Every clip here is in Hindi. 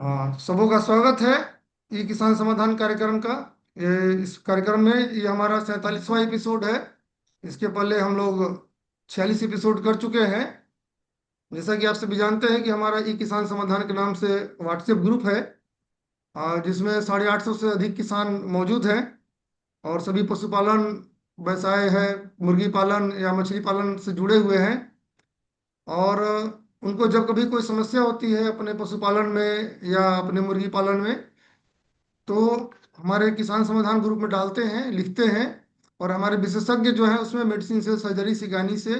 हाँ, सबों का स्वागत है ई किसान समाधान कार्यक्रम का। इस कार्यक्रम में ये हमारा 47वां एपिसोड है। इसके पहले हम लोग 46 एपिसोड कर चुके हैं। जैसा कि आप सभी जानते हैं कि हमारा ई किसान समाधान के नाम से व्हाट्सएप ग्रुप है, जिसमें 850 से अधिक किसान मौजूद हैं। और सभी पशुपालन व्यवसाय है, मुर्गी पालन या मछली पालन से जुड़े हुए हैं। और उनको जब कभी कोई समस्या होती है अपने पशुपालन में या अपने मुर्गी पालन में, तो हमारे किसान समाधान ग्रुप में डालते हैं, लिखते हैं। और हमारे विशेषज्ञ जो हैं उसमें मेडिसिन से, सर्जरी से, गानी से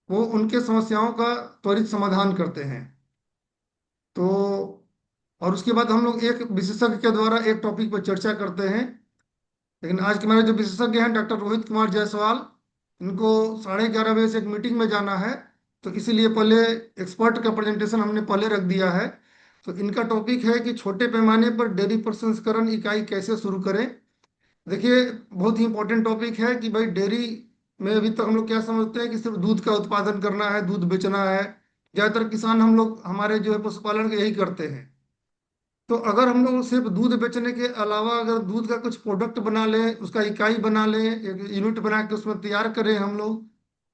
वो उनके समस्याओं का त्वरित समाधान करते हैं। तो और उसके बाद हम लोग एक विशेषज्ञ के द्वारा एक टॉपिक पर चर्चा करते हैं। लेकिन आज के हमारे जो विशेषज्ञ हैं डॉक्टर रोहित कुमार जायसवाल, इनको 11:30 बजे से एक मीटिंग में जाना है। तो इसीलिए पहले एक्सपर्ट का प्रेजेंटेशन हमने पहले रख दिया है। तो इनका टॉपिक है कि छोटे पैमाने पर डेयरी प्रसंस्करण इकाई कैसे शुरू करें। देखिए, बहुत ही इंपॉर्टेंट टॉपिक है कि भाई डेयरी में अभी तक हम लोग क्या समझते हैं कि सिर्फ दूध का उत्पादन करना है, दूध बेचना है। ज़्यादातर किसान हम लोग हमारे जो है पशुपालन के यही करते हैं। तो अगर हम लोग सिर्फ दूध बेचने के अलावा अगर दूध का कुछ प्रोडक्ट बना लें, उसका इकाई बना लें, एक यूनिट बना के उसमें तैयार करें हम लोग,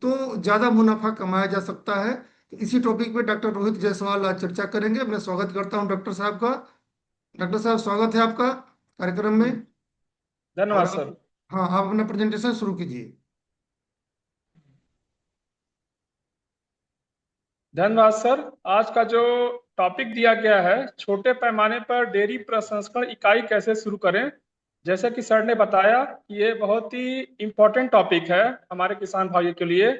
तो ज़्यादा मुनाफा कमाया जा सकता है। तो इसी टॉपिक पे डॉक्टर रोहित जायसवाल आज चर्चा करेंगे। मैं स्वागत करता हूं डॉक्टर साहब का। डॉक्टर साहब, स्वागत है आपका कार्यक्रम में। और धन्यवाद सर। आप, हाँ, आप अपना प्रेजेंटेशन शुरू कीजिए। धन्यवाद सर। आज का जो टॉपिक दिया गया है, छोटे पैमाने पर डेयरी प्रसंस्करण इकाई कैसे शुरू करें। जैसे कि सर ने बताया कि ये बहुत ही इम्पोर्टेंट टॉपिक है हमारे किसान भाइयों के लिए,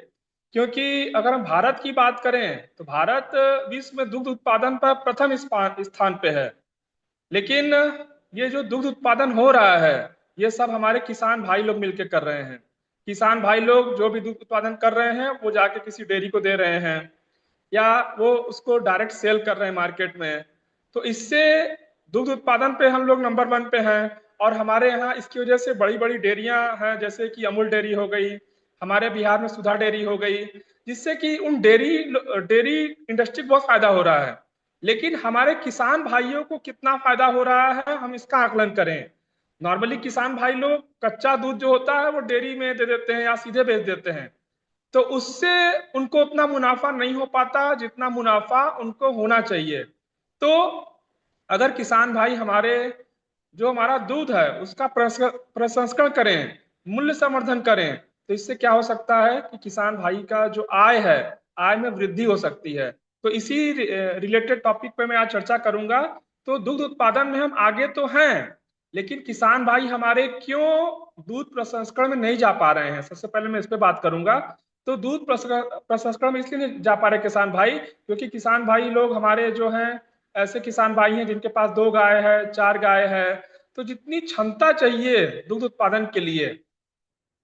क्योंकि अगर हम भारत की बात करें तो भारत विश्व में दुग्ध उत्पादन पर प्रथम स्थान पे है। लेकिन ये जो दुग्ध उत्पादन हो रहा है, ये सब हमारे किसान भाई लोग मिलकर कर रहे हैं। किसान भाई लोग जो भी दुग्ध उत्पादन कर रहे हैं वो जाके किसी डेयरी को दे रहे हैं, या वो उसको डायरेक्ट सेल कर रहे हैं मार्केट में। तो इससे दुग्ध उत्पादन पे हम लोग नंबर वन पे हैं। और हमारे यहाँ इसकी वजह से बड़ी बड़ी डेयरियां हैं, जैसे कि अमूल डेयरी हो गई, हमारे बिहार में सुधा डेयरी हो गई, जिससे कि उन डेयरी डेयरी इंडस्ट्री को बहुत फायदा हो रहा है। लेकिन हमारे किसान भाइयों को कितना फायदा हो रहा है, हम इसका आकलन करें। नॉर्मली किसान भाई लोग कच्चा दूध जो होता है वो डेयरी में दे देते हैं या सीधे बेच देते हैं, तो उससे उनको उतना मुनाफा नहीं हो पाता जितना मुनाफा उनको होना चाहिए। तो अगर किसान भाई हमारे जो हमारा दूध है उसका प्रसंस्करण करें, मूल्य संवर्धन करें, तो इससे क्या हो सकता है कि किसान भाई का जो आय है, आय में वृद्धि हो सकती है। तो इसी रिलेटेड टॉपिक पे मैं आज चर्चा करूंगा। तो दुग्ध उत्पादन में हम आगे तो हैं, लेकिन किसान भाई हमारे क्यों दूध प्रसंस्करण में नहीं जा पा रहे हैं, सबसे पहले मैं इस पे बात करूंगा। तो दूध प्रसंस्करण में इसलिए नहीं जा पा रहे किसान भाई, क्योंकि किसान भाई लोग हमारे जो हैं, ऐसे किसान भाई हैं जिनके पास 2 गाय है, 4 गाय है। तो जितनी क्षमता चाहिए दुग्ध उत्पादन के लिए,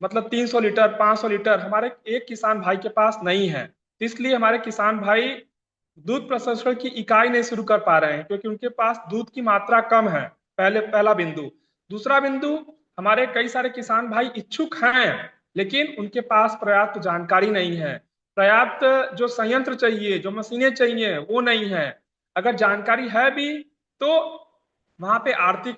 मतलब 300 लीटर, 500 लीटर, हमारे एक किसान भाई के पास नहीं है। तो इसलिए हमारे किसान भाई दूध प्रसंस्करण की इकाई नहीं शुरू कर पा रहे हैं, क्योंकि उनके पास दूध की मात्रा कम है। पहला बिंदु। दूसरा बिंदु, हमारे कई सारे किसान भाई इच्छुक हैं, लेकिन उनके पास पर्याप्त जानकारी नहीं है। पर्याप्त जो संयंत्र चाहिए, जो मशीनें चाहिए, वो नहीं है। अगर जानकारी है भी तो वहां पे आर्थिक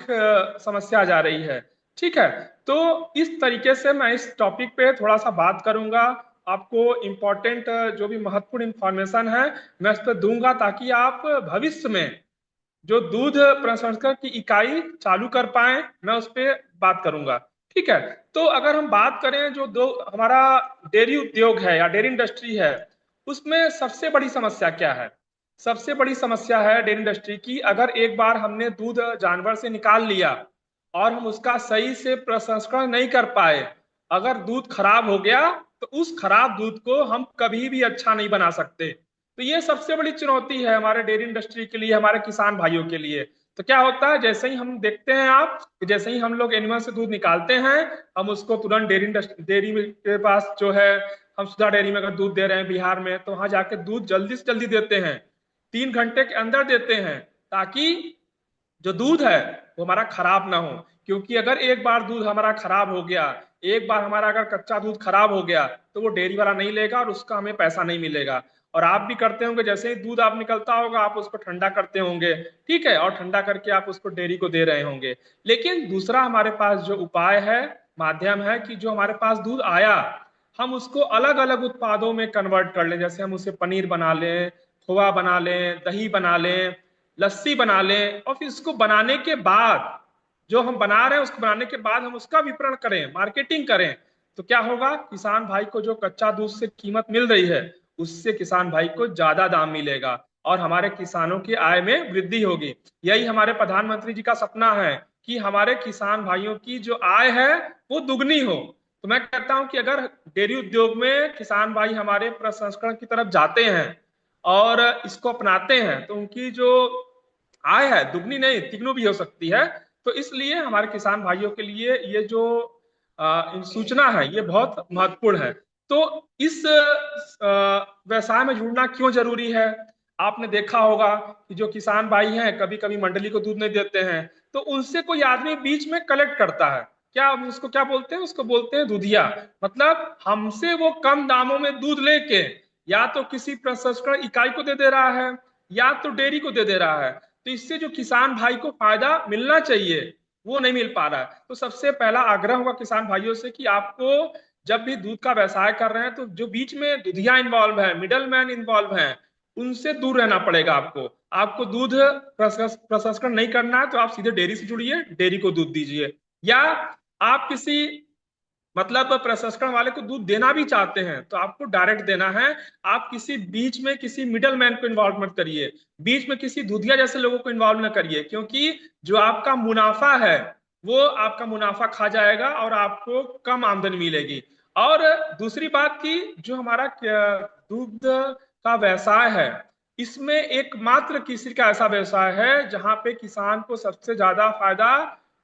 समस्या आ जा रही है। ठीक है। तो इस तरीके से मैं इस टॉपिक पे थोड़ा सा बात करूंगा। आपको इम्पोर्टेंट जो भी महत्वपूर्ण इंफॉर्मेशन है मैं इस पर दूंगा, ताकि आप भविष्य में जो दूध प्रसंस्करण की इकाई चालू कर पाए, मैं उस पर बात करूंगा। ठीक है। तो अगर हम बात करें जो दो हमारा डेयरी उद्योग है या डेयरी इंडस्ट्री है, उसमें सबसे बड़ी समस्या क्या है। सबसे बड़ी समस्या है डेयरी इंडस्ट्री की, अगर एक बार हमने दूध जानवर से निकाल लिया और हम उसका सही से प्रसंस्करण नहीं कर पाए, अगर दूध खराब हो गया, तो उस खराब दूध को हम कभी भी अच्छा नहीं बना सकते। तो ये सबसे बड़ी चुनौती है हमारे डेयरी इंडस्ट्री के लिए, हमारे किसान भाइयों के लिए। तो क्या होता है, जैसे ही हम देखते हैं आप कि जैसे ही हम लोग एनिमल से दूध निकालते हैं, हम उसको तुरंत डेयरी के पास जो है, हम सुधा डेयरी में अगर दूध दे रहे हैं बिहार में, तो वहां जाके दूध जल्दी से जल्दी देते हैं, 3 घंटे के अंदर देते हैं, ताकि जो दूध है वो हमारा खराब ना हो। क्योंकि अगर एक बार दूध हमारा खराब हो गया, एक बार हमारा अगर कच्चा दूध खराब हो गया, तो वो डेयरी वाला नहीं लेगा और उसका हमें पैसा नहीं मिलेगा। और आप भी करते होंगे, जैसे ही दूध आप निकलता होगा आप उसको ठंडा करते होंगे, ठीक है, और ठंडा करके आप उसको डेयरी को दे रहे होंगे। लेकिन दूसरा हमारे पास जो उपाय है, माध्यम है, कि जो हमारे पास दूध आया हम उसको अलग अलग उत्पादों में कन्वर्ट कर लें। जैसे हम उसे पनीर बना लें, खोआ बना लें, दही बना लें, लस्सी बना लें, और फिर इसको बनाने के बाद, जो हम बना रहे हैं उसको बनाने के बाद हम उसका विपणन करें, मार्केटिंग करें, तो क्या होगा, किसान भाई को जो कच्चा दूध से कीमत मिल रही है उससे किसान भाई को ज्यादा दाम मिलेगा और हमारे किसानों की आय में वृद्धि होगी। यही हमारे प्रधानमंत्री जी का सपना है कि हमारे किसान भाइयों की जो आय है वो दुगनी हो। तो मैं कहता हूं कि अगर डेयरी उद्योग में किसान भाई हमारे प्रसंस्करण की तरफ जाते हैं और इसको अपनाते हैं तो उनकी जो आय है दुगनी नहीं तिगनी भी हो सकती है। तो इसलिए हमारे किसान भाइयों के लिए ये जो सूचना है ये बहुत महत्वपूर्ण है। तो इस व्यवसाय में जुड़ना क्यों जरूरी है? आपने देखा होगा कि जो किसान भाई हैं कभी कभी मंडली को दूध नहीं देते हैं, तो उनसे कोई आदमी बीच में कलेक्ट करता है। क्या उसको क्या बोलते हैं? उसको बोलते हैं दूधिया। मतलब हमसे वो कम दामों में दूध लेके या तो किसी प्रसंस्करण इकाई को दे रहा है या तो डेयरी को दे रहा है। तो इससे जो किसान भाई को फायदा मिलना चाहिए वो नहीं मिल पा रहा है। तो सबसे पहला आग्रह होगा किसान भाइयों से कि आपको जब भी दूध का व्यवसाय कर रहे हैं तो जो बीच में दुधिया इन्वॉल्व है, मिडल मैन इन्वॉल्व है, उनसे दूर रहना पड़ेगा। आपको आपको दूध प्रसंस्करण नहीं करना है तो आप सीधे डेयरी से जुड़िए, डेयरी को दूध दीजिए। या आप किसी मतलब प्रसंस्करण वाले को दूध देना भी चाहते हैं तो आपको डायरेक्ट देना है। आप किसी बीच में किसी मिडल मैन को इन्वॉल्व मत करिए, बीच में किसी दूधिया जैसे लोगों को इन्वॉल्व न करिए, क्योंकि जो आपका मुनाफा है वो आपका मुनाफा खा जाएगा और आपको कम आमदनी मिलेगी। और दूसरी बात की जो हमारा दूध का व्यवसाय है इसमें एकमात्र किसी का ऐसा व्यवसाय है जहां पे किसान को सबसे ज्यादा फायदा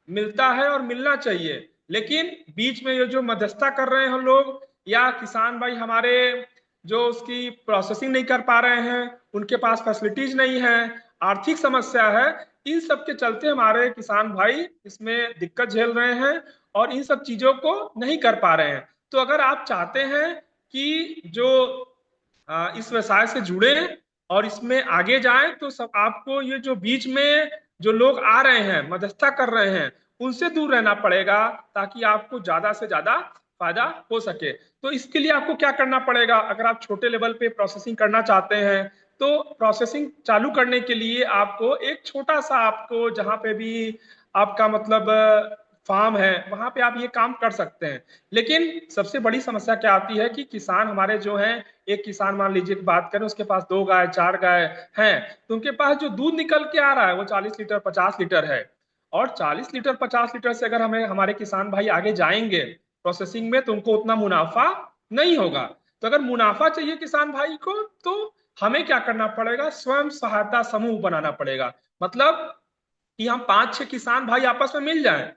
मिलता है और मिलना चाहिए। लेकिन बीच में ये जो मध्यस्थता कर रहे हैं हम लोग या किसान भाई हमारे जो उसकी प्रोसेसिंग नहीं कर पा रहे हैं, उनके पास फैसिलिटीज नहीं है, आर्थिक समस्या है, इन सब के चलते हमारे किसान भाई इसमें दिक्कत झेल रहे हैं और इन सब चीजों को नहीं कर पा रहे हैं। तो अगर आप चाहते हैं कि जो इस व्यवसाय से जुड़े और इसमें आगे जाएं तो सब आपको ये जो बीच में जो लोग आ रहे हैं मध्यस्थता कर रहे हैं उनसे दूर रहना पड़ेगा ताकि आपको ज्यादा से ज्यादा फायदा हो सके। तो इसके लिए आपको क्या करना पड़ेगा? अगर आप छोटे लेवल पे प्रोसेसिंग करना चाहते हैं तो प्रोसेसिंग चालू करने के लिए आपको एक छोटा सा आपको जहां पे भी आपका मतलब फार्म है वहां पे आप ये काम कर सकते हैं। लेकिन सबसे बड़ी समस्या क्या आती है कि किसान हमारे जो हैं, एक किसान मान लीजिए बात करें उसके पास 2 गाय 4 गाय हैं, तो उनके पास जो दूध निकल के आ रहा है वो 40 लीटर 50 लीटर है। और 40 लीटर 50 लीटर से अगर हमें हमारे किसान भाई आगे जाएंगे प्रोसेसिंग में तो उनको उतना मुनाफा नहीं होगा। तो अगर मुनाफा चाहिए किसान भाई को तो हमें क्या करना पड़ेगा? स्वयं सहायता समूह बनाना पड़ेगा। मतलब कि हम 5-6 किसान भाई आपस में मिल जाएं।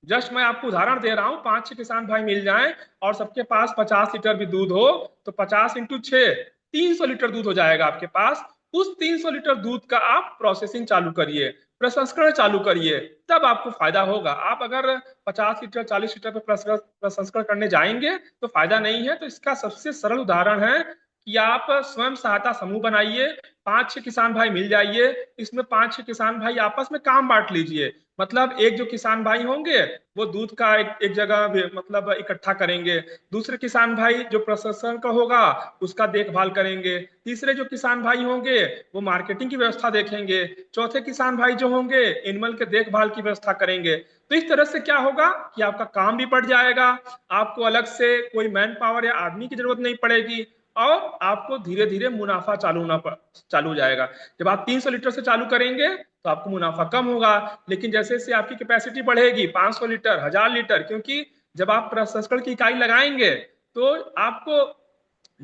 जस्ट मैं आपको उदाहरण दे रहा हूं, 5-6 किसान भाई मिल जाएं और सबके पास 50 लीटर भी दूध हो तो 50 × 6 300 लीटर दूध हो जाएगा आपके पास। उस 300 लीटर दूध का आप प्रोसेसिंग चालू करिए, प्रसंस्करण चालू करिए, तब आपको फायदा होगा। आप अगर 50 लीटर 40 लीटर पे प्रसंस्करण करने जाएंगे तो फायदा नहीं है। तो इसका सबसे सरल उदाहरण है कि आप स्वयं सहायता समूह बनाइए, 5-6 किसान भाई मिल जाइए, इसमें 5-6 किसान भाई आपस में काम बांट लीजिए। मतलब एक जो किसान भाई होंगे वो दूध का एक जगह मतलब इकट्ठा करेंगे, दूसरे किसान भाई जो प्रसंस्करण का होगा उसका देखभाल करेंगे, तीसरे जो किसान भाई होंगे वो मार्केटिंग की व्यवस्था देखेंगे, चौथे किसान भाई जो होंगे एनिमल के देखभाल की व्यवस्था करेंगे। तो इस तरह से क्या होगा कि आपका काम भी बढ़ जाएगा, आपको अलग से कोई मैन पावर या आदमी की जरूरत नहीं पड़ेगी और आपको धीरे धीरे मुनाफा चालू हो जाएगा। जब आप 300 लीटर से चालू करेंगे तो आपको मुनाफा कम होगा, लेकिन जैसे जैसे आपकी कैपेसिटी बढ़ेगी 500 लीटर 1000 लीटर, क्योंकि जब आप प्रसंस्करण की इकाई लगाएंगे तो आपको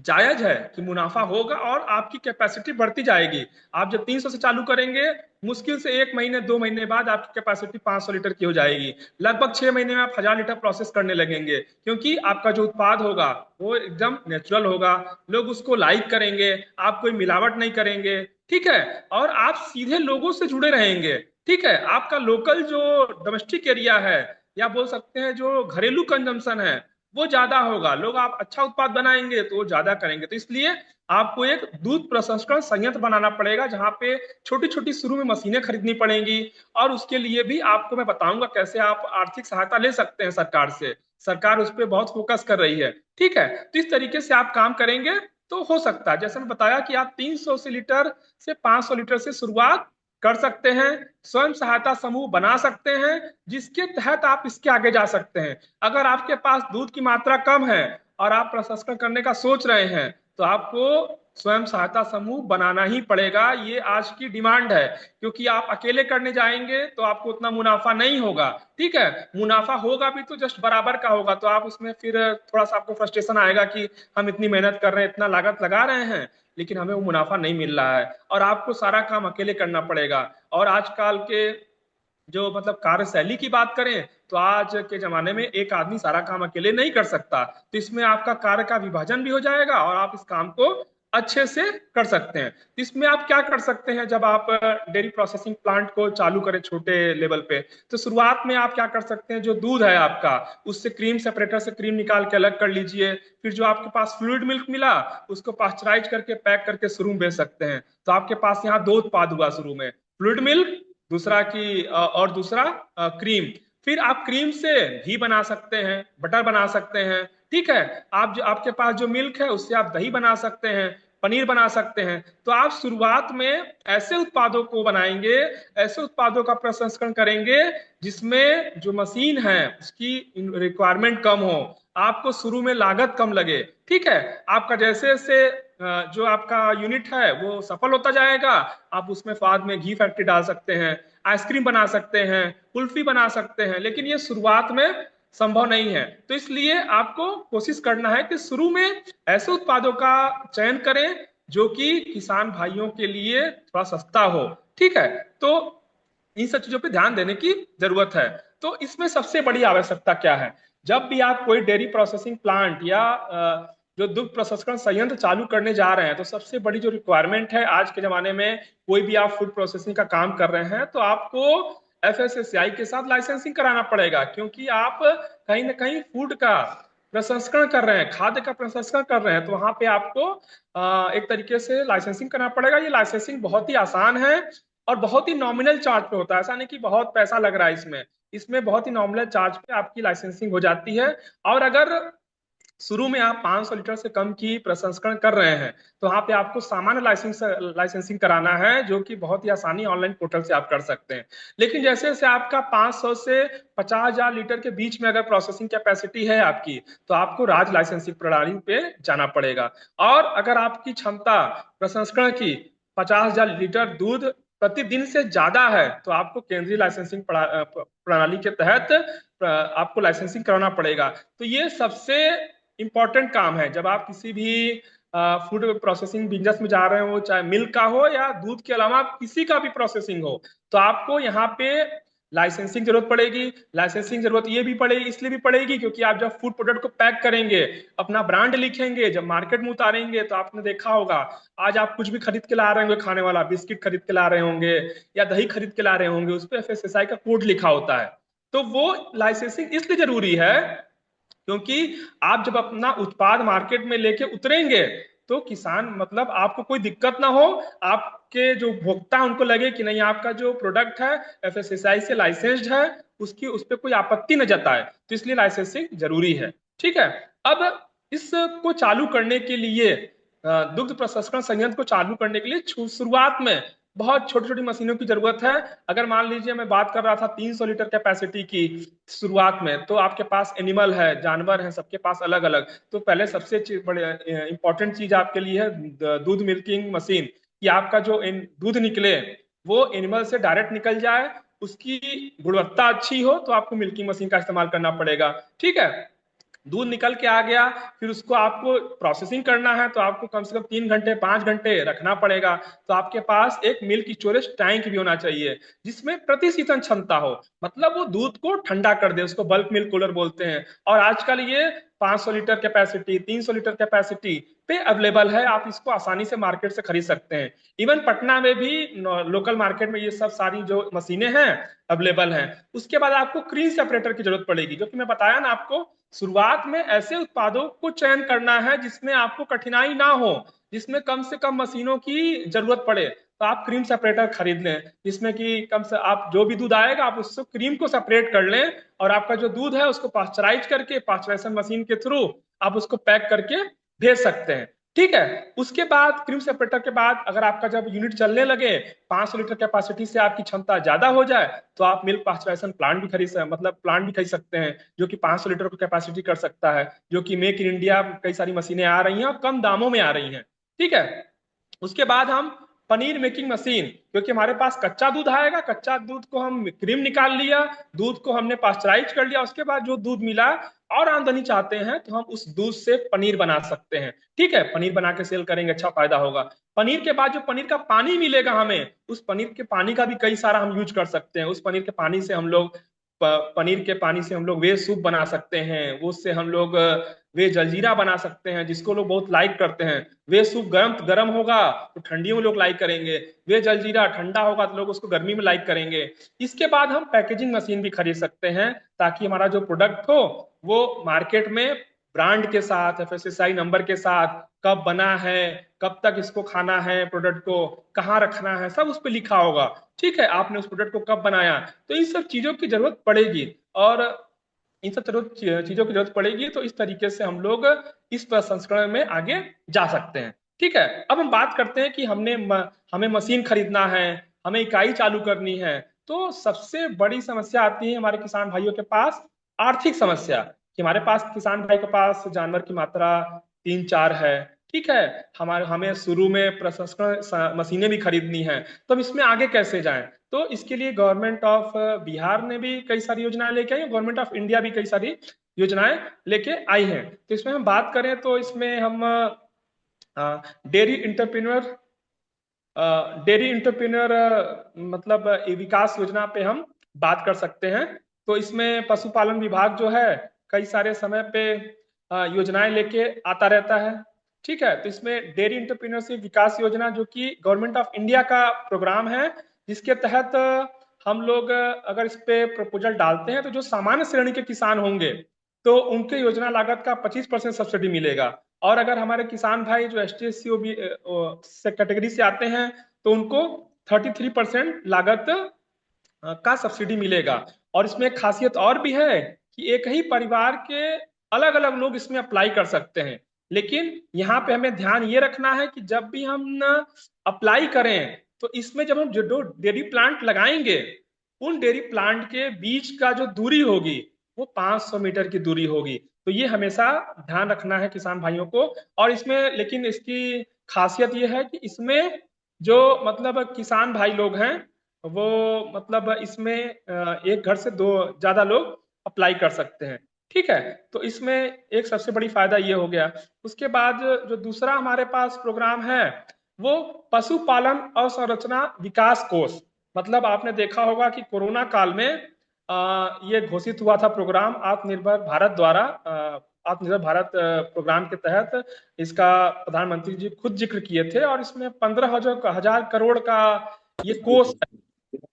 जायज है कि मुनाफा होगा और आपकी कैपेसिटी बढ़ती जाएगी। आप जब 300 से चालू करेंगे मुश्किल से 1 महीने 2 महीने बाद आपकी कैपेसिटी 500 लीटर की हो जाएगी। लगभग 6 महीने में आप 1000 लीटर प्रोसेस करने लगेंगे, क्योंकि आपका जो उत्पाद होगा वो एकदम नेचुरल होगा, लोग उसको लाइक करेंगे, आप कोई मिलावट नहीं करेंगे, ठीक है, और आप सीधे लोगों से जुड़े रहेंगे। ठीक है, आपका लोकल जो डोमेस्टिक एरिया है या बोल सकते हैं जो घरेलू कंजम्पशन है वो ज्यादा होगा, लोग आप अच्छा उत्पाद बनाएंगे तो वो ज्यादा करेंगे। तो इसलिए आपको एक दूध प्रसंस्करण संयंत्र बनाना पड़ेगा, जहां पे छोटी छोटी शुरू में मशीनें खरीदनी पड़ेंगी। और उसके लिए भी आपको मैं बताऊंगा कैसे आप आर्थिक सहायता ले सकते हैं सरकार से। सरकार उस पर बहुत फोकस कर रही है। ठीक है, तो इस तरीके से आप काम करेंगे तो हो सकता है, जैसे मैं बताया कि आप 300 से लीटर से 500 लीटर से शुरुआत कर सकते हैं। स्वयं सहायता समूह बना सकते हैं, जिसके तहत आप इसके आगे जा सकते हैं। अगर आपके पास दूध की मात्रा कम है और आप प्रसंस्करण करने का सोच रहे हैं, तो आपको स्वयं सहायता समूह बनाना ही पड़ेगा। ये आज की डिमांड है, क्योंकि आप अकेले करने जाएंगे तो आपको उतना मुनाफा नहीं होगा। ठीक है, मुनाफा होगा भी तो जस्ट बराबर का होगा, तो आप उसमें फिर थोड़ा सा आपको फ्रस्ट्रेशन आएगा कि हम इतनी मेहनत कर रहे हैं, इतना लागत लगा रहे हैं, लेकिन हमें वो मुनाफा नहीं मिल रहा है, और आपको सारा काम अकेले करना पड़ेगा। और आजकल के जो मतलब कार्यशैली की बात करें, तो आज के जमाने में एक आदमी सारा काम अकेले नहीं कर सकता। तो इसमें आपका कार्य का विभाजन भी हो जाएगा और आप इस काम को अच्छे से कर सकते हैं। तो इसमें आप क्या कर सकते हैं, जब आप डेयरी प्रोसेसिंग प्लांट को चालू करें छोटे लेवल पे, तो शुरुआत में आप क्या कर सकते हैं, जो दूध है आपका, उससे क्रीम सेपरेटर से क्रीम निकाल के अलग कर लीजिए। फिर जो आपके पास फ्लूइड मिल्क मिला, उसको पास्चराइज करके पैक करके शुरू में बेच सकते हैं। तो आपके पास यहाँ दो उत्पाद हुआ शुरू में, फ्लूइड मिल्क, दूसरा की और दूसरा क्रीम। फिर आप क्रीम से घी बना सकते हैं, बटर बना सकते हैं। ठीक है, आप जो आपके पास जो मिल्क है उससे आप दही बना सकते हैं, पनीर बना सकते हैं। तो आप शुरुआत में ऐसे उत्पादों को बनाएंगे, ऐसे उत्पादों का प्रसंस्करण करेंगे जिसमें जो मशीन है उसकी रिक्वायरमेंट कम हो, आपको शुरू में लागत कम लगे। ठीक है, आपका जैसे जैसे जो आपका यूनिट है वो सफल होता जाएगा, आप उसमें बाद में घी फैक्ट्री डाल सकते हैं, आइसक्रीम बना सकते हैं, कुल्फी बना सकते हैं। लेकिन ये शुरुआत में संभव नहीं है, तो इसलिए आपको कोशिश करना है कि शुरू में ऐसे उत्पादों का चयन करें जो कि किसान भाइयों के लिए थोड़ा सस्ता हो। ठीक है, तो इन सब चीजों पे ध्यान देने की जरूरत है। तो इसमें सबसे बड़ी आवश्यकता क्या है, जब भी आप कोई डेयरी प्रोसेसिंग प्लांट या जो दुग्ध प्रसंस्करण संयंत्र चालू करने जा रहे हैं, तो सबसे बड़ी जो रिक्वायरमेंट है आज के जमाने में, कोई भी आप फूड प्रोसेसिंग का काम कर रहे हैं तो आपको एफएसएसआई के साथ लाइसेंसिंग कराना पड़ेगा, क्योंकि आप कहीं ना कहीं फूड का प्रसंस्करण कर रहे हैं, खाद्य का प्रसंस्करण कर रहे हैं, तो वहां पे आपको एक तरीके से लाइसेंसिंग करना पड़ेगा। ये लाइसेंसिंग बहुत ही आसान है और बहुत ही नॉमिनल चार्ज पे होता है, ऐसा नहीं कि बहुत पैसा लग रहा है इसमें। इसमें बहुत ही नॉमिनल चार्ज पे आपकी लाइसेंसिंग हो जाती है। और अगर शुरू में आप 500 लीटर से कम की प्रसंस्करण कर रहे हैं, तो वहां पे आपको सामान्य लाइसेंसिंग कराना है, जो कि बहुत ही आसानी ऑनलाइन पोर्टल से आप कर सकते हैं। लेकिन जैसे जैसे आपका 500 से 50,000 लीटर के बीच में अगर प्रोसेसिंग कैपेसिटी है आपकी, तो आपको राज्य लाइसेंसिंग प्रणाली पे जाना पड़ेगा। और अगर आपकी क्षमता प्रसंस्करण की 50,000 लीटर दूध प्रतिदिन से ज्यादा है, तो आपको केंद्रीय लाइसेंसिंग प्रणाली के तहत आपको लाइसेंसिंग कराना पड़ेगा। तो ये सबसे इंपॉर्टेंट काम है जब आप किसी भी फूड प्रोसेसिंग बिजनेस में जा रहे हो, चाहे मिल्क का हो या दूध के अलावा किसी का भी प्रोसेसिंग हो, तो आपको यहाँ पे लाइसेंसिंग जरूरत पड़ेगी। लाइसेंसिंग जरूरत ये भी पड़ेगी, इसलिए भी पड़ेगी क्योंकि आप जब फूड प्रोडक्ट को पैक करेंगे, अपना ब्रांड लिखेंगे, जब मार्केट में उतारेंगे, तो आपने देखा होगा आज आप कुछ भी खरीद के ला रहे होंगे, खाने वाला बिस्किट खरीद के ला रहे होंगे या दही खरीद के ला रहे होंगे, उस पर एफएसएसआई का कोड लिखा होता है। तो वो लाइसेंसिंग इसलिए जरूरी है क्योंकि आप जब अपना उत्पाद मार्केट में लेके उतरेंगे, तो किसान मतलब आपको कोई दिक्कत ना हो, आपके जो उपभोक्ता उनको लगे कि नहीं आपका जो प्रोडक्ट है एफएसएसआई से लाइसेंस्ड है, उसकी उस पर कोई आपत्ति न जताए। तो इसलिए लाइसेंसिंग जरूरी है। ठीक है, अब इसको चालू करने के लिए दुग्ध प्रसंस्करण संयंत्र को चालू करने के लिए शुरुआत में बहुत छोटी छोटी मशीनों की जरूरत है। अगर मान लीजिए मैं बात कर रहा था 300 लीटर कैपेसिटी की शुरुआत में, तो आपके पास एनिमल है, जानवर है, सबके पास अलग अलग। तो पहले सबसे बड़े इंपॉर्टेंट चीज आपके लिए है दूध मिल्किंग मशीन, कि आपका जो दूध निकले वो एनिमल से डायरेक्ट निकल जाए, उसकी गुणवत्ता अच्छी हो, तो आपको मिल्किंग मशीन का इस्तेमाल करना पड़ेगा। ठीक है, दूध निकल के आ गया, फिर उसको आपको प्रोसेसिंग करना है, तो आपको कम से कम 3 घंटे 5 घंटे रखना पड़ेगा। तो आपके पास एक मिल्क स्टोरेज टैंक भी होना चाहिए जिसमें प्रतिशीतन क्षमता हो, मतलब वो दूध को ठंडा कर दे, उसको बल्क मिल्क कूलर बोलते हैं। और आजकल ये 500 लीटर कैपेसिटी, 300 लीटर कैपेसिटी पे अवेलेबल है। आप इसको आसानी से मार्केट से खरीद सकते हैं। इवन पटना में भी लोकल मार्केट में ये सब सारी जो मशीनें हैं अवेलेबल हैं। उसके बाद आपको क्रीम सेपरेटर की जरूरत पड़ेगी, जो कि मैं बताया ना आपको, शुरुआत में ऐसे उत्पादों को चयन करना है जिसमें आपको कठिनाई ना हो, जिसमें कम से कम मशीनों की जरूरत पड़े। तो आप क्रीम सेपरेटर खरीद लें, जिसमें कि कम से आप जो भी दूध आएगा आप उससे क्रीम को सेपरेट कर लें, और आपका जो दूध है उसको पास्चराइज करके पास्चराइजेशन मशीन के थ्रू आप उसको पैक करके भेज सकते हैं। ठीक है। उसके बाद क्रीम सेपरेटर के बाद अगर आपका जब यूनिट चलने लगे, 500 लीटर कैपेसिटी से आपकी क्षमता ज्यादा हो जाए, तो आप मिल्क पास्चराइजेशन प्लांट भी प्लांट भी खरीद सकते हैं, जो कि 500 लीटर की कैपेसिटी कर सकता है, जो कि मेक इन इंडिया कई सारी मशीनें आ रही हैं और कम दामों में आ रही हैं। ठीक है। उसके बाद हम पनीर मेकिंग मशीन, क्योंकि हमारे पास कच्चा दूध आएगा, कच्चा दूध को हम क्रीम निकाल लिया, दूध को हमने पास्चराइज कर लिया, उसके बाद जो दूध मिला और आमदनी चाहते हैं तो हम उस दूध से पनीर बना सकते हैं। ठीक है। पनीर बना के सेल करेंगे, अच्छा फायदा होगा। पनीर के बाद जो पनीर का पानी मिलेगा हमें, उस पनीर के पानी का भी कई सारा हम यूज कर सकते हैं। उस पनीर के पानी से हम लोग पनीर के पानी से हम लोग वेज सूप बना सकते हैं, उससे हम लोग वेज जलजीरा बना सकते हैं, जिसको लोग बहुत लाइक करते हैं। वेज सूप गर्म गर्म होगा तो ठंडियों में लोग लाइक करेंगे, वेज जलजीरा ठंडा होगा तो लोग उसको गर्मी में लाइक करेंगे। इसके बाद हम पैकेजिंग मशीन भी खरीद सकते हैं, ताकि हमारा जो प्रोडक्ट हो वो मार्केट में ब्रांड के साथ, एफएसएसआई नंबर के साथ, कब बना है, कब तक इसको खाना है, प्रोडक्ट को कहाँ रखना है, सब उस पर लिखा होगा। ठीक है। आपने उस प्रोडक्ट को कब बनाया, तो इन सब चीजों की जरूरत पड़ेगी, और इन सब चीजों की जरूरत पड़ेगी। तो इस तरीके से हम लोग इस प्रसंस्करण में आगे जा सकते हैं। ठीक है। अब हम बात करते हैं कि हमें मशीन खरीदना है, हमें इकाई चालू करनी है, तो सबसे बड़ी समस्या आती है हमारे किसान भाइयों के पास, आर्थिक समस्या, कि हमारे पास किसान भाई के पास जानवर की मात्रा 3-4 है। ठीक है। हमें शुरू में प्रसंस्करण मशीनें भी खरीदनी है, तो हम इसमें आगे कैसे जाएं? तो इसके लिए गवर्नमेंट ऑफ बिहार ने भी कई सारी योजनाएं लेके आई, गवर्नमेंट ऑफ इंडिया भी कई सारी योजनाएं लेके आई हैं। तो इसमें हम बात करें तो इसमें हम डेयरी इंटरप्रेन्योर डेयरी इंटरप्रेन्योर मतलब विकास योजना पे हम बात कर सकते हैं। तो इसमें पशुपालन विभाग जो है कई सारे समय पे योजनाएं लेके आता रहता है। ठीक है। तो इसमें डेयरी इंटरप्रेन्योरशिप विकास योजना, जो कि गवर्नमेंट ऑफ इंडिया का प्रोग्राम है, जिसके तहत हम लोग अगर इस पे प्रपोजल डालते हैं तो जो सामान्य श्रेणी के किसान होंगे तो उनके योजना लागत का 25% सब्सिडी मिलेगा। और अगर हमारे किसान भाई जो ST/SC से कैटेगरी से आते हैं तो उनको 33% लागत का सब्सिडी मिलेगा। और इसमें एक खासियत और भी है कि एक ही परिवार के अलग अलग लोग इसमें अप्लाई कर सकते हैं। लेकिन यहाँ पे हमें ध्यान ये रखना है कि जब भी हम अप्लाई करें तो इसमें जब हम जो डेयरी प्लांट लगाएंगे, उन डेयरी प्लांट के बीच का जो दूरी होगी वो 500 मीटर की दूरी होगी। तो ये हमेशा ध्यान रखना है किसान भाइयों को। और इसमें लेकिन इसकी खासियत ये है कि इसमें जो मतलब किसान भाई लोग हैं वो मतलब इसमें एक घर से दो ज्यादा लोग अप्लाई कर सकते हैं। ठीक है। तो इसमें एक सबसे बड़ी फायदा ये हो गया। उसके बाद जो दूसरा हमारे पास प्रोग्राम है वो पशुपालन अवसंरचना विकास कोष। मतलब आपने देखा होगा कि कोरोना काल में ये घोषित हुआ था प्रोग्राम आत्मनिर्भर भारत द्वारा। आत्मनिर्भर भारत प्रोग्राम के तहत इसका प्रधानमंत्री जी खुद जिक्र किए थे, और इसमें 15,000 करोड़ का ये कोष है,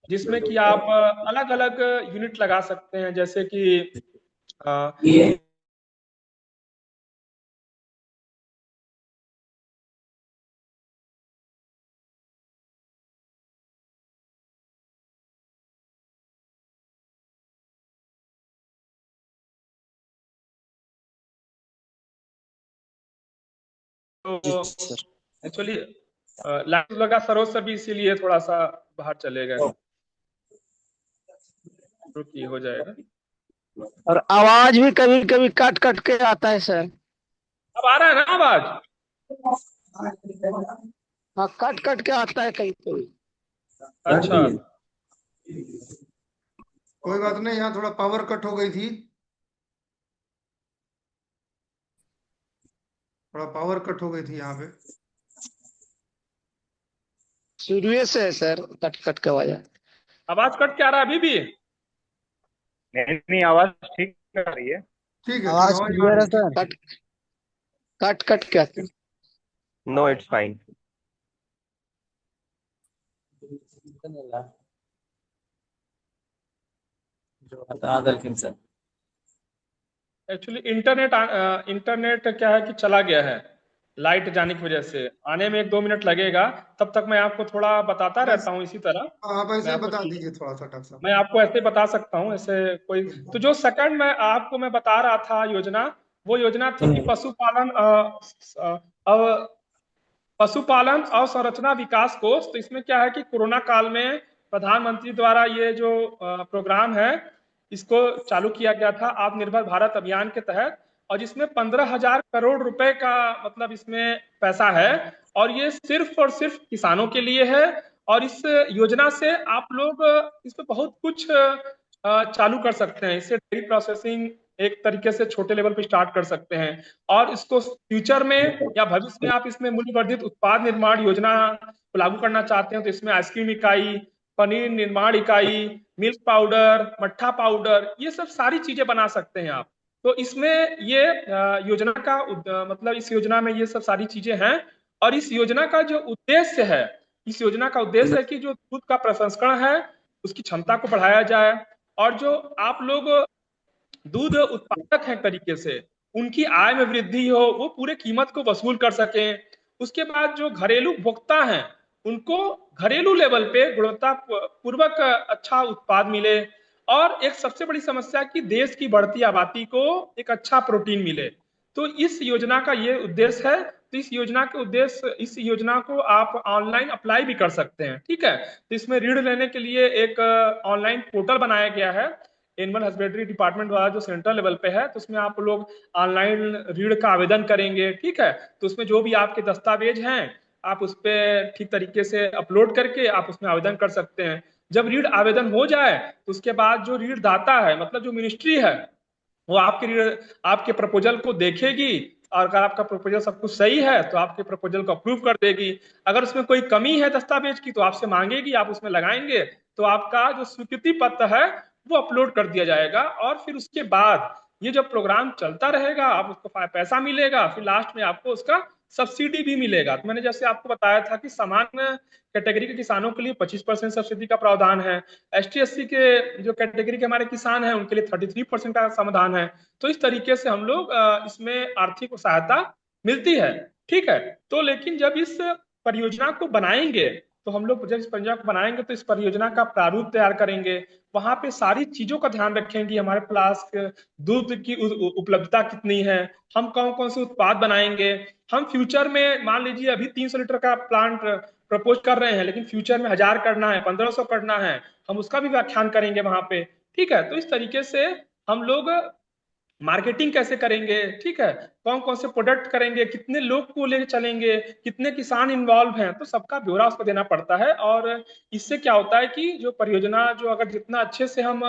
जिसमें कि आप अलग अलग यूनिट लगा सकते हैं, जैसे कि अ, जी तो सर। एक्चुअली लाइव लगा सरोज सर भी इसीलिए थोड़ा सा बाहर चले गए। रुकिए, हो जाएगा। और आवाज भी कभी कभी कट कट के आता है सर। अब आ रहा है ना आवाज? हाँ, कट कट के आता है कहीं कहीं। अच्छा। कोई बात नहीं, यहाँ थोड़ा पावर कट हो गई थी, थोड़ा पावर कट हो गई थी यहाँ पे। शुरू से है सर, कट कट के आवाज आवाज कट के आ रहा है अभी भी? नहीं नहीं, आवाज ठीक आ रही है। ठीक है, आवाज आवाज आ क्लियर है रही है। सर? कट कट कट क्या sir? No, it's fine. Actually internet क्या है कि चला गया है लाइट जाने की वजह से। आने में 1-2 मिनट लगेगा। तब तक मैं आपको थोड़ा बताता आप रहता ऐसे हूँ इसी तरह। आप ऐसे मैं ही आपको बता दीजिए थोड़ा सा डॉक्टर साहब। मैं आपको ऐसे बता सकता हूँ ऐसे कोई। तो जो सेकंड मैं बता रहा था योजना, वो योजना थी कि पशुपालन अवसंरचना विकास कोष। तो इसमें क्या है कि कोरोना काल में प्रधानमंत्री द्वारा ये जो प्रोग्राम है, इसको चालू किया गया था आत्मनिर्भर भारत अभियान के तहत। और जिसमें 15,000 करोड़ रुपए का मतलब इसमें पैसा है। और ये सिर्फ और सिर्फ किसानों के लिए है। और इस योजना से आप लोग इसमें बहुत कुछ चालू कर सकते हैं। इससे डेयरी प्रोसेसिंग एक तरीके से छोटे लेवल पे स्टार्ट कर सकते हैं। और इसको फ्यूचर में या भविष्य में आप इसमें मूल्य वर्धित उत्पाद निर्माण योजना को लागू करना चाहते हैं, तो इसमें आइसक्रीम इकाई, पनीर निर्माण इकाई, मिल्क पाउडर, मट्ठा पाउडर, ये सब सारी चीजें बना सकते हैं आप। तो इसमें ये योजना का मतलब इस योजना में ये सब सारी चीजें हैं। और इस योजना का जो उद्देश्य है, इस योजना का उद्देश्य है कि जो दूध का प्रसंस्करण है उसकी क्षमता को बढ़ाया जाए। और जो आप लोग दूध उत्पादक हैं तरीके से, उनकी आय में वृद्धि हो, वो पूरे कीमत को वसूल कर सकें। उसके बाद जो घरेलू उपभोक्ता हैं, उनको घरेलू लेवल पे गुणवत्ता पूर्वक अच्छा उत्पाद मिले। और एक सबसे बड़ी समस्या कि देश की बढ़ती आबादी को एक अच्छा प्रोटीन मिले। तो इस योजना का ये उद्देश्य है। तो इस योजना को आप ऑनलाइन अप्लाई भी कर सकते हैं। ठीक है। तो इसमें ऋण लेने के लिए एक ऑनलाइन पोर्टल बनाया गया है एनिमल हस्बेंड्री डिपार्टमेंट द्वारा, जो सेंट्रल लेवल पे है। तो उसमें आप लोग ऑनलाइन ऋण का आवेदन करेंगे। ठीक है। तो उसमें जो भी आपके दस्तावेज हैं, आप उस पर ठीक तरीके से अपलोड करके आप उसमें आवेदन कर सकते हैं। जब ऋण आवेदन हो जाए तो उसके बाद जो ऋण दाता है, मतलब जो मिनिस्ट्री है, वो आपके प्रपोजल को देखेगी। और अगर आपका प्रपोजल सब कुछ सही है तो आपके प्रपोजल को अप्रूव कर देगी। अगर उसमें कोई कमी है दस्तावेज की तो आपसे मांगेगी, आप उसमें लगाएंगे तो आपका जो स्वीकृति पत्र है वो अपलोड कर दिया जाएगा। और फिर उसके बाद ये जब प्रोग्राम चलता रहेगा, आप उसको पैसा मिलेगा, फिर लास्ट में आपको उसका सब्सिडी भी मिलेगा। तो मैंने जैसे आपको बताया था कि सामान्य कैटेगरी के किसानों के लिए 25% सब्सिडी का प्रावधान है। ST SC के जो कैटेगरी के हमारे किसान हैं, उनके लिए 33% का समाधान है। तो इस तरीके से हम लोग इसमें आर्थिक सहायता मिलती है। ठीक है। तो लेकिन जब इस परियोजना को बनाएंगे, तो हम लोग जब इस परियोजना को बनाएंगे तो इस परियोजना का प्रारूप तैयार करेंगे। वहां पे सारी चीजों का ध्यान रखेंगे, हमारे पास दूध की उपलब्धता कितनी है, हम कौन कौन से उत्पाद बनाएंगे। हम फ्यूचर में मान लीजिए अभी 300 लीटर का प्लांट प्रपोज कर रहे हैं, लेकिन फ्यूचर में 1000 करना है, 1500 करना है, हम उसका भी व्याख्यान करेंगे वहां पे। ठीक है। तो इस तरीके से हम लोग मार्केटिंग कैसे करेंगे, ठीक है, कौन कौन से प्रोडक्ट करेंगे, कितने लोग को लेकर चलेंगे, कितने किसान इन्वॉल्व हैं, तो सबका ब्यौरा उसको देना पड़ता है। और इससे क्या होता है कि जो परियोजना जो अगर जितना अच्छे से हम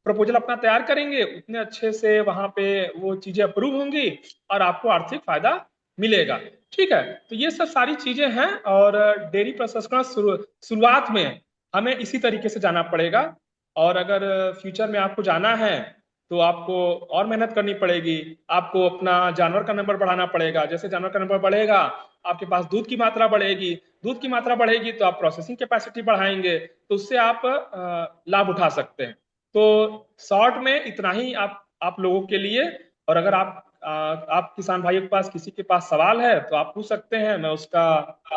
प्रपोजल अपना तैयार करेंगे, उतने अच्छे से वहां पे वो चीजें अप्रूव होंगी और आपको आर्थिक फायदा मिलेगा। ठीक है। तो ये सब सारी चीजें हैं। और डेयरी प्रसंस्करण शुरुआत में हमें इसी तरीके से जाना पड़ेगा। और अगर फ्यूचर में आपको जाना है तो आपको और मेहनत करनी पड़ेगी। आपको अपना जानवर का नंबर बढ़ाना पड़ेगा। जैसे जानवर का नंबर बढ़ेगा, आपके पास दूध की मात्रा बढ़ेगी। दूध की मात्रा बढ़ेगी तो आप प्रोसेसिंग कैपेसिटी बढ़ाएंगे, तो उससे आप लाभ उठा सकते हैं। तो शॉर्ट में इतना ही आप लोगों के लिए। और अगर आप किसान भाइयों के पास किसी के पास सवाल है तो आप पूछ सकते हैं, मैं उसका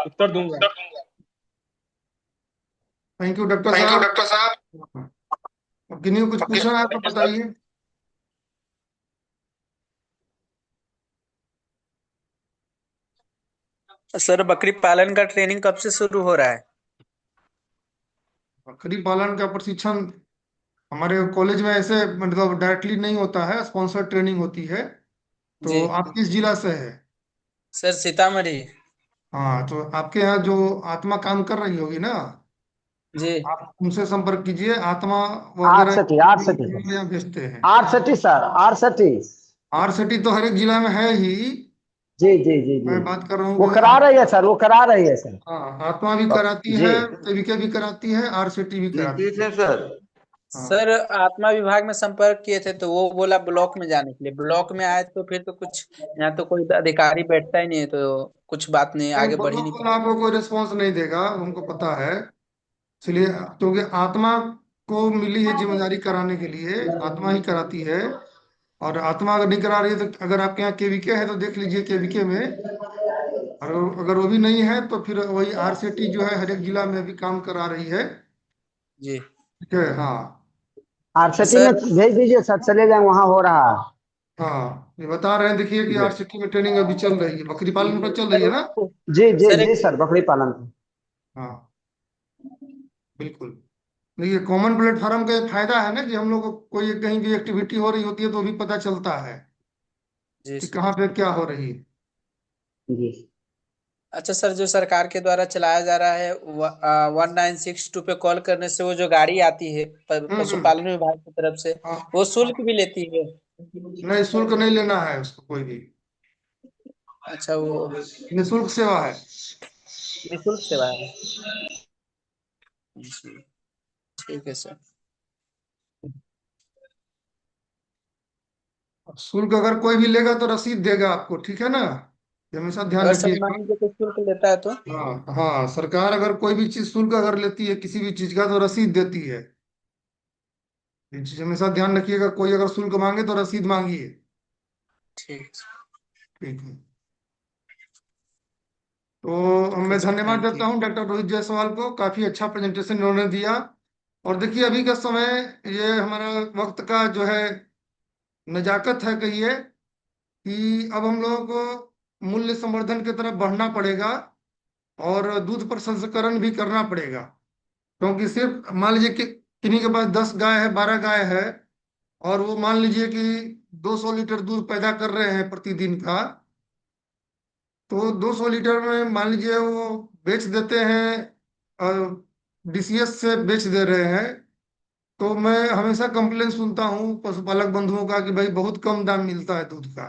उत्तर दूंगा। Thank you doctor thank you साहब। डॉक्टर साहब। अब किन्हीं को कुछ पूछना है तो बताइए। सर, बकरी पालन का ट्रेनिंग कब से शुरू हो रहा है? बकरी पालन का प्रशिक्षण हमारे कॉलेज में ऐसे मतलब डायरेक्टली नहीं होता है, स्पॉन्सर ट्रेनिंग होती है। जी तो आप किस जिला से है? सर, सीतामढ़ी। हाँ, तो आपके यहाँ जो आत्मा काम कर रही होगी ना, जी आप उनसे संपर्क कीजिए। आत्मा आठ वगैरह सटी आठ सटी यहाँ भेजते हैं। आठ सटी सर, 8 सटी। RCT तो हर एक जिला में है ही। जी जी जी जी। मैं बात कर रहा हूँ वो कि करा रही है सर, वो करा रही है सर। हाँ, आत्मा भी कराती जी है, TVK भी कराती है, RCT भी कराती है। सर हाँ सर आत्मा विभाग में संपर्क किए थे तो वो बोला ब्लॉक में जाने के लिए। ब्लॉक में आए तो फिर तो कुछ, यहाँ तो कोई अधिकारी बैठता ही नहीं है, तो कुछ बात नहीं, नहीं, आगे बढ़ ही ब्लॉक नहीं वाला पाता। आपको कोई रिस्पॉन्स नहीं देगा, उनको पता है। इसलिए, क्योंकि आत्मा को मिली है जिम्मेदारी कराने के लिए, आत्मा ही कराती है। और आत्मा अगर नहीं करा रही है तो अगर आपके यहाँ केवीके है तो देख लीजिए केवीके में। और अगर वो भी नहीं है तो फिर वही आरसीटी जो है हर एक जिला में भी काम करा रही है। जी। ठीक है, हाँ। आरसीटी में सर भेज दीजिए सर, चले जाए, वहां हो रहा है। हाँ, ये बता रहे हैं, देखिए कि आरसीटी में ट्रेनिंग अभी चल रही है, बकरी पालन पर चल रही है ना। जी जी सर जी एक सर, बकरी पालन। हाँ, बिल्कुल। देखिए, कॉमन प्लेटफॉर्म का एक फायदा है ना कि हम लोग को कोई कहीं भी एक्टिविटी हो रही होती है तो भी पता चलता है जी कि सर। कहाँ पे क्या हो रही है। जी अच्छा सर, जो सरकार के द्वारा चलाया जा रहा है 1962 पे कॉल करने से वो जो गाड़ी आती है हम्म। पशुपालन विभाग की तरफ से, हाँ, वो शुल्क भी लेती है? नहीं, शुल्क नहीं लेना है उसको कोई भी। अच्छा, वो निःशुल्क सेवा है। निःशुल्क सेवा है। जी, ठीक है सर। शुल्क अगर कोई भी लेगा तो रसीद देगा आपको, ठीक है ना। ये हमेशा ध्यान अगर सर मान रखिएगा। लीजिए कोई शुल्क लेता है तो? हाँ हाँ, सरकार अगर कोई भी चीज शुल्क अगर लेती है किसी भी चीज का तो रसीद देती है। ये चीज हमेशा ध्यान रखिएगा, कोई अगर शुल्क मांगे तो रसीद मांगिए। ठीक। ठीक है। तो ओके मैं सर, धन्यवाद थैंक देता यू। हूँ डॉक्टर रोहित जायसवाल को, काफी अच्छा प्रेजेंटेशन इन्होंने दिया। और देखिए, अभी का समय, ये हमारा वक्त का जो है नजाकत है कहिए, कि अब हम लोगों को मूल्य संवर्धन की तरफ बढ़ना पड़ेगा और दूध प्रसंस्करण भी करना पड़ेगा। क्योंकि सिर्फ मान लीजिए कि किन्हीं के पास 10 गाय है, 12 गाय है, और वो मान लीजिए कि 200 लीटर दूध पैदा कर रहे हैं प्रतिदिन का। तो 200 लीटर में मान लीजिए वो बेच देते हैं, और डीसीएस से बेच दे रहे हैं। तो मैं हमेशा कंप्लेन सुनता हूँ पशुपालक बंधुओं का कि भाई बहुत कम दाम मिलता है दूध का।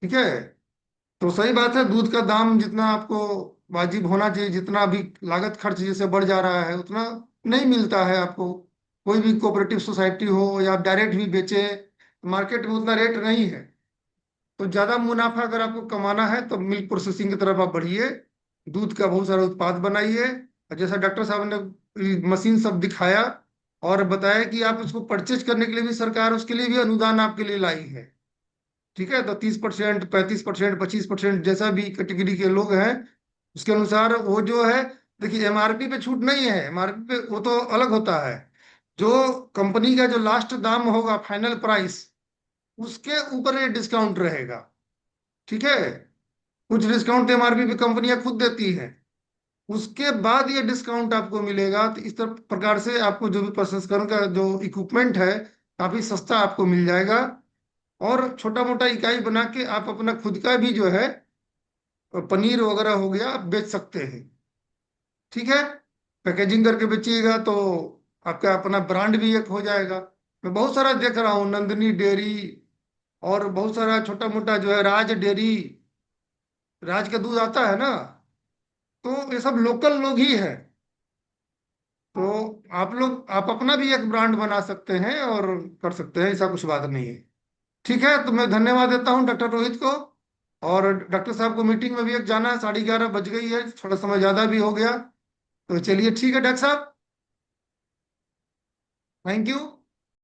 ठीक है। तो सही बात है, दूध का दाम जितना आपको वाजिब होना चाहिए, जितना अभी लागत खर्च जैसे बढ़ जा रहा है उतना नहीं मिलता है आपको। कोई भी कोऑपरेटिव सोसाइटी हो या आप डायरेक्ट भी बेचे, मार्केट में उतना रेट नहीं है। तो ज्यादा मुनाफा अगर आपको कमाना है तो मिल्क प्रोसेसिंग की तरफ आप बढ़िए, दूध का बहुत सारा उत्पाद बनाइए। और जैसा डॉक्टर साहब ने मशीन सब दिखाया और बताया कि आप उसको परचेज करने के लिए भी सरकार उसके लिए भी अनुदान आपके लिए लाई है। ठीक है, तो 30%, 35%, 25%, जैसा भी कैटेगरी के लोग हैं उसके अनुसार वो जो है। देखिए, एमआरपी पे छूट नहीं है, एमआरपी पे वो तो अलग होता है। जो कंपनी का जो लास्ट दाम होगा, फाइनल प्राइस, उसके ऊपर ये डिस्काउंट रहेगा। ठीक है। कुछ डिस्काउंट एमआरपी पे कंपनियां खुद देती हैं, उसके बाद ये डिस्काउंट आपको मिलेगा। तो इस तरह प्रकार से आपको जो भी प्रसंस्करण का जो इक्विपमेंट है काफी सस्ता आपको मिल जाएगा। और छोटा मोटा इकाई बना के आप अपना खुद का भी जो है पनीर वगैरह हो गया आप बेच सकते हैं। ठीक है। पैकेजिंग करके बेचिएगा तो आपका अपना ब्रांड भी एक हो जाएगा। मैं बहुत सारा देख रहा हूँ, नंदिनी डेयरी, और बहुत सारा छोटा मोटा जो है राज डेयरी, राज का दूध आता है ना। तो ये सब लोकल लोग ही है। तो आप लोग, आप अपना भी एक ब्रांड बना सकते हैं और कर सकते हैं, ऐसा कुछ बात नहीं है। ठीक है, तो मैं धन्यवाद देता हूँ डॉक्टर रोहित को। और डॉक्टर साहब को मीटिंग में भी एक जाना है, 11:30 बज गई है, थोड़ा समय ज्यादा भी हो गया। तो चलिए, ठीक है डॉक्टर साहब, थैंक यू।